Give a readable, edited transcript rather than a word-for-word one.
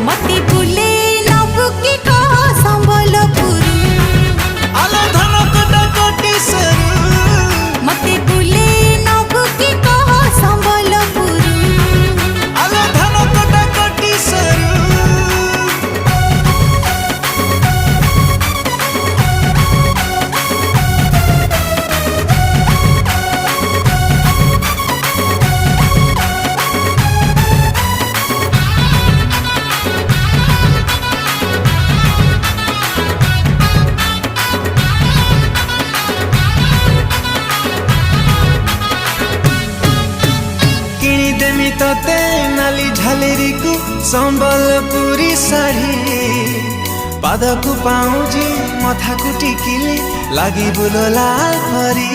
मती बुले नबु की कह संबलपुर आलो धनकटा कोटी सरू मती बुले नबु की कह संबलपुर आलो धनकटा कोटी सरू किनिदेमी तते नाली झालेरी को संबलपुरी साड़ी पादकु पाउजी मथाकु टिकिले लागि बुलोला हरी